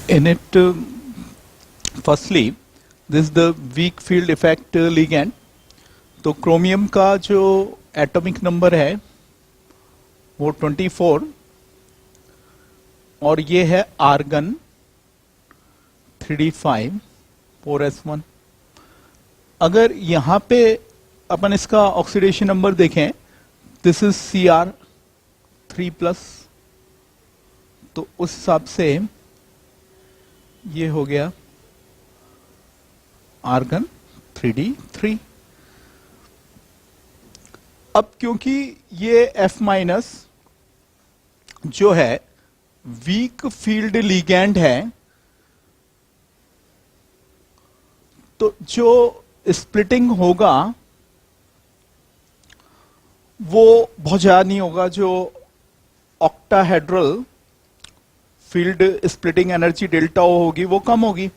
In it, firstly, this is the weak field effect ligand. तो chromium का जो atomic number है वो 24 और ये है आर्गन 3d5 4s1. अगर यहाँ पे अपन इसका ऑक्सीडेशन नंबर देखें, दिस इज Cr3+, तो उस हिसाब से ये हो गया आर्गन 3d3. अब क्योंकि ये F- जो है वीक फील्ड लिगैंड है, तो जो स्प्लिटिंग होगा वो बहुत ज्यादा नहीं होगा. जो octahedral field splitting energy delta O होगी वो कम होगी.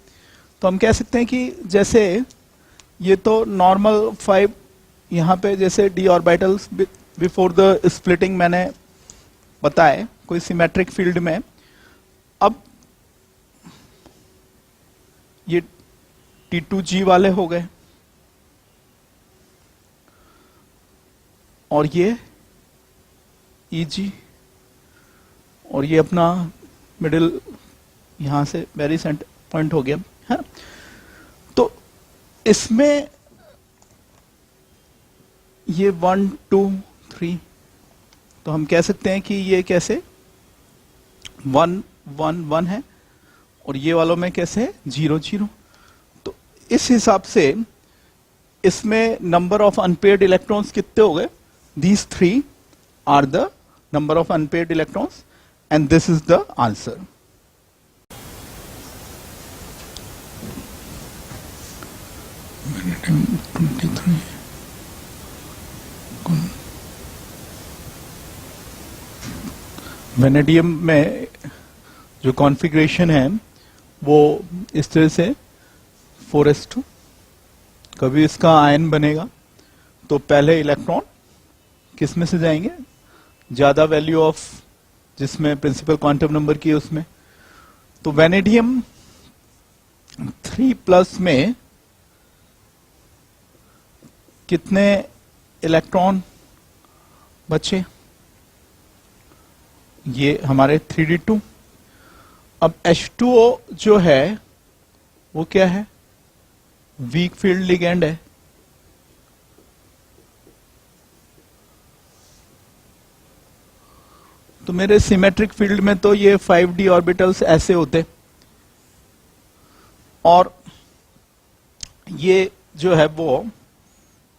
तो हम कह सकते हैं कि जैसे ये तो नॉर्मल 5 यहाँ पे जैसे D orbitals before the splitting मैंने बताए कोई सिमेट्रिक फील्ड में. अब ये T2G वाले हो गए और ये EG और ये अपना मिडिल यहां से वेरी सेंटर पॉइंट हो गया है. तो इसमें ये 1 2 3, तो हम कह सकते हैं कि ये कैसे 1 1 1 है और ये वालों में कैसे 0 0. तो इस हिसाब से इसमें नंबर ऑफ अनपेयर्ड इलेक्ट्रॉन्स कितने हो गए? These 3 are the number of unpaired electrons and this is the answer. Vanadium में जो कॉन्फ़िगरेशन है वो इस तरह से 4s2. कभी इसका आयन बनेगा तो पहले इलेक्ट्रॉन किस में से जाएंगे? ज्यादा वैल्यू ऑफ जिसमें प्रिंसिपल क्वांटम नंबर की है उसमें. तो वेनेडियम 3+ में कितने इलेक्ट्रॉन बचे? ये हमारे 3d2. अब H2O जो है वो क्या है? वीक फील्ड लिगैंड है. तो मेरे सिमेट्रिक फील्ड में तो ये 5d ऑर्बिटल्स ऐसे होते और ये जो है वो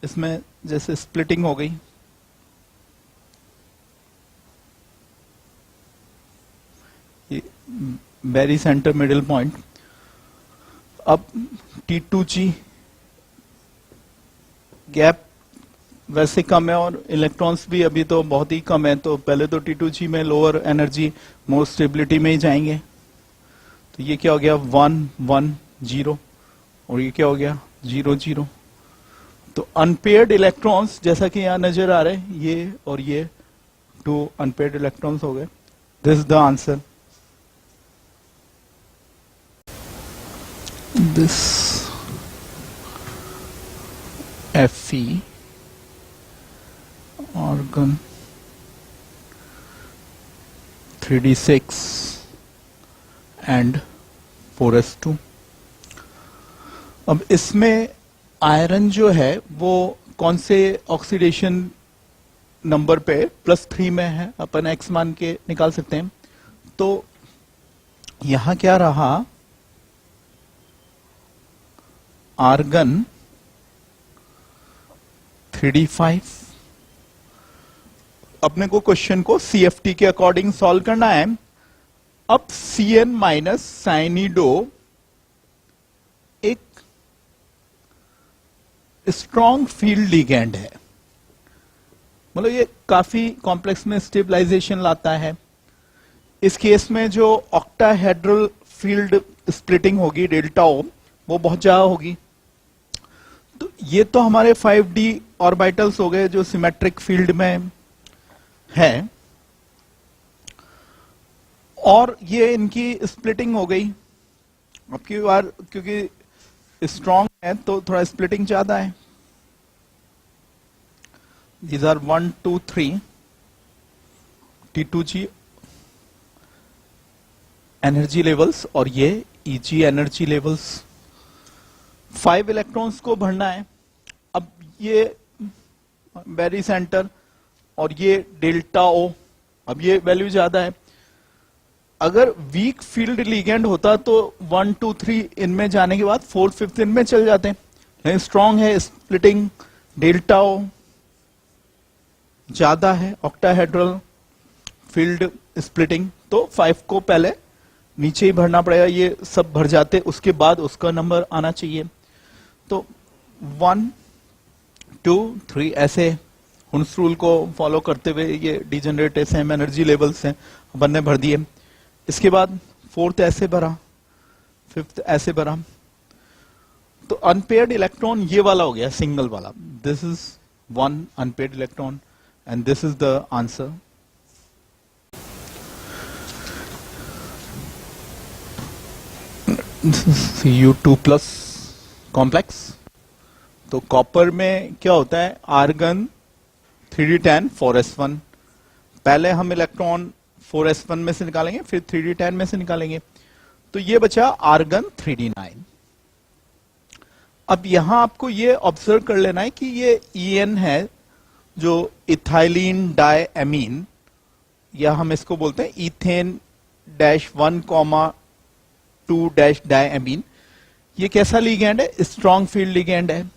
इसमें जैसे स्प्लिटिंग हो गई. ये वेरी सेंटर मिडिल पॉइंट. अब T2G गैप वैसे कम है और इलेक्ट्रॉन्स भी अभी तो बहुत ही कम है. तो पहले तो T2G में लोअर एनर्जी मोर स्टेबिलिटी में ही जाएंगे. तो ये क्या हो गया 1 1 0 और ये क्या हो गया 0 0. तो अनपेयर्ड इलेक्ट्रॉन्स जैसा कि यहां नजर आ रहे हैं, ये और ये 2 अनपेयर्ड इलेक्ट्रॉन्स हो गए. This is the answer. This Fe organ 3d6 and 4s2. अब इसमें आयरन जो है वो कौन से ऑक्सीडेशन नंबर पे +3 में है, अपन x मान के निकाल सकते हैं. तो यहां क्या रहा? Argon 3d5. अपने को क्वेश्चन को CFT के अकॉर्डिंग सॉल्व करना है. अब Cn- साइनिडो एक स्ट्रॉन्ग फील्ड लिगैंड है. मतलब ये काफी कॉम्प्लेक्स में स्टेबलाइजेशन लाता है. इस केस में जो ऑक्टाहेड्रल फील्ड स्प्लिटिंग होगी डेल्टा ओ वो बहुत ज्यादा होगी. तो ये तो हमारे 5d ऑर्बिटल्स हो गए जो सिमेट्रिक फील्ड में है और ये इनकी स्प्लिटिंग हो गई अब की बार क्योंकि स्ट्रॉन्ग है तो थोड़ा स्प्लिटिंग ज्यादा है. These are 1, 2, 3 T2G energy levels और ये Eg एनर्जी लेवल्स. 5 इलेक्ट्रॉन्स को भरना है. अब ये बैरी सेंटर और ये डेल्टा ओ, अब ये वैल्यू ज्यादा है. अगर वीक फील्ड लिगेंड होता तो 1, 2, 3 इनमें जाने के बाद 4th, 5th इनमें चल जाते हैं. लेकिन स्ट्रांग है, स्प्लिटिंग, डेल्टा ओ ज्यादा है, ऑक्टाहेड्रल फील्ड स्प्लिटिंग, तो 5 को पहले नीचे ही भरना पड़ेगा. ये सब भर जाते उसके बाद उसका नंबर आना चाहिए. तो 1, 2, 3 ऐसे हुन्स रूल को फॉलो करते हुए ये डिजेनरेट सेम एनर्जी लेवल्स हैं, अपन ने भर दिए. इसके बाद 4th ऐसे भरा, 5th ऐसे भरा. तो अनपेयर्ड इलेक्ट्रॉन ये वाला हो गया, सिंगल वाला. This is 1 unpaired electron and this is the answer. Cu2 plus complex. तो कॉपर में क्या होता है, आर्गन 3d10 4s1. पहले हम इलेक्ट्रॉन 4s1 में से निकालेंगे, फिर 3d10 में से निकालेंगे. तो ये बचा आर्गन 3d9. अब यहां आपको ये ऑब्जर्व कर लेना है कि ये En है जो इथाइलिन डायएमीन, या हम इसको बोलते हैं इथेन -1, 2 डायएमीन. ये कैसा लिगेंड है, स्ट्रॉन्ग फील्ड लिगेंड है.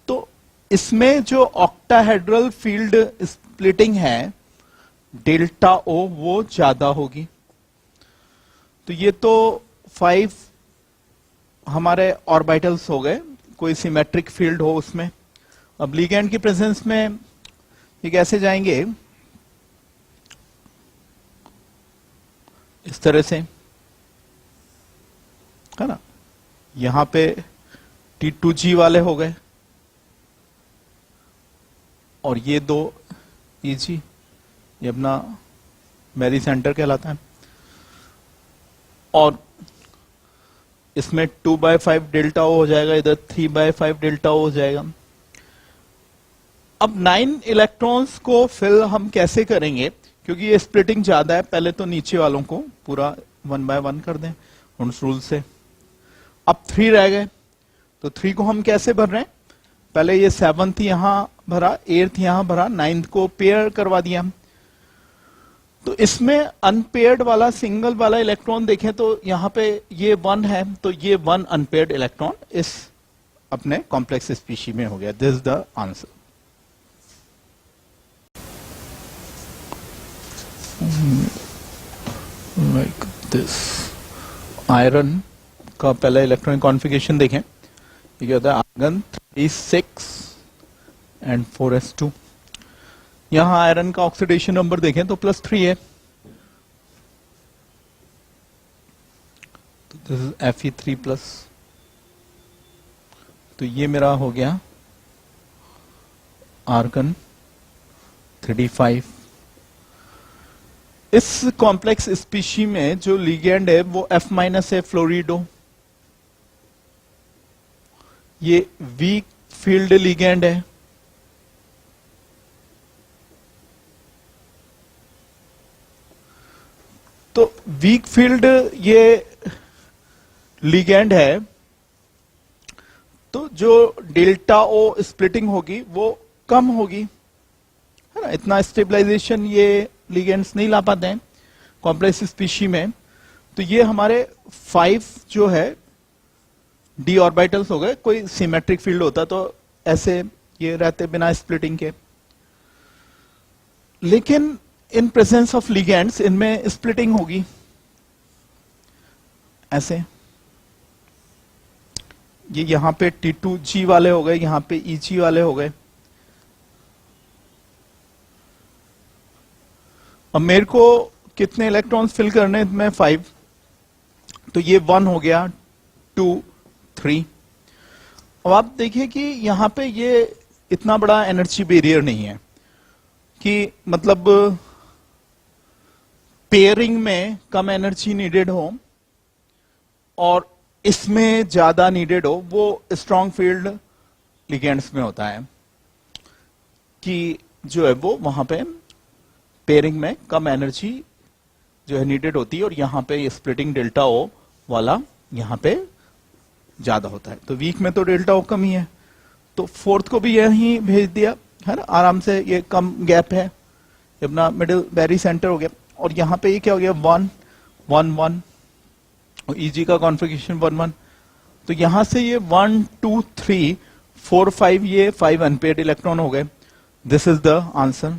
तो इसमें जो ऑक्टाहेड्रल फील्ड स्प्लिटिंग है डेल्टा ओ वो ज्यादा होगी. तो ये तो 5 हमारे ऑर्बिटल्स हो गए, कोई सिमेट्रिक फील्ड हो उसमें. अब लिगेंड की प्रेजेंस में ये कैसे जाएंगे, इस तरह से है ना. यहां पे T2G वाले हो गए और ये 2 Eg, ये अपना मैरी सेंटर कहलाता है. और इसमें 2/5 डेल्टा ओ हो जाएगा, इधर 3/5 डेल्टा ओ हो जाएगा. अब 9 इलेक्ट्रॉन्स को फिल हम कैसे करेंगे, क्योंकि ये स्प्लिटिंग ज्यादा है. पहले तो नीचे वालों को पूरा 1 by 1 कर दें हुन्स रूल से. अब 3 रह गए, तो 3 को हम कैसे भर रहे हैं, पहले ये 7th यहां भरा, 8th यहां भरा, 9th को पेयर करवा दिया. तो इसमें अनपेयर्ड वाला सिंगल वाला इलेक्ट्रॉन देखें तो यहां पे ये 1 है, तो ये 1 अनपेयर्ड इलेक्ट्रॉन इस अपने कॉम्प्लेक्स स्पीशी में हो गया. This is the answer. Like this. Iron का पहला इलेक्ट्रॉनिक कॉन्फ़िगरेशन देखें. ये क्या होता है, आर्गन 3, 6 एंड 4s2. यहां आयरन का ऑक्सीडेशन नंबर देखें तो +3 है. तो दिस इज Fe3+. तो ये मेरा हो गया आर्गन 3d5. इस कॉम्प्लेक्स स्पीशी में जो लिगेंड है वो F- है, फ्लोरिडो. ये वीक फील्ड लिगेंड है. तो वीक फील्ड ये लिगेंड है, तो जो डेल्टा ओ स्प्लिटिंग होगी वो कम होगी, है ना. इतना स्टेबलाइजेशन ये लिगेंड्स नहीं ला पाते हैं कॉम्प्लेक्स स्पीशी में. तो ये हमारे 5 जो है डी ऑर्बिटल्स हो गए. कोई सिमेट्रिक फील्ड होता तो ऐसे ये रहते बिना स्प्लिटिंग के. लेकिन इन प्रेजेंस ऑफ लिगेंड्स इनमें स्प्लिटिंग होगी ऐसे. ये यहां पे T2G वाले हो गए, यहां पे Eg वाले हो गए. अब मेरे को कितने इलेक्ट्रॉन्स फिल करने में 5. तो ये 1 हो गया, 2, 3. अब आप देखिए कि यहां पे ये इतना बड़ा एनर्जी बैरियर नहीं है कि मतलब पेयरिंग में कम एनर्जी नीडेड हो और इसमें ज्यादा नीडेड हो, वो स्ट्रॉन्ग फील्ड लिगेंड्स में होता है कि जो है वो वहां पे पेयरिंग में कम एनर्जी जो है नीडेड होती है और यहां पे ये स्प्लिटिंग डेल्टा ओ वाला यहां पे ज्यादा होता है। तो वीक में तो डेल्टा ओ कम ही है, तो फोर्थ को भी यही भेज दिया है ना, आराम से। ये कम गैप है, अपना मिडिल वेरी सेंटर हो गया। और यहां पे ये क्या हो गया, 1 1 1 और ईजी का कॉन्फ़िगरेशन 1 1। तो यहां से ये 1 2 3 4 5 ये 5 अनपेयर्ड इलेक्ट्रॉन हो गए। This is the answer.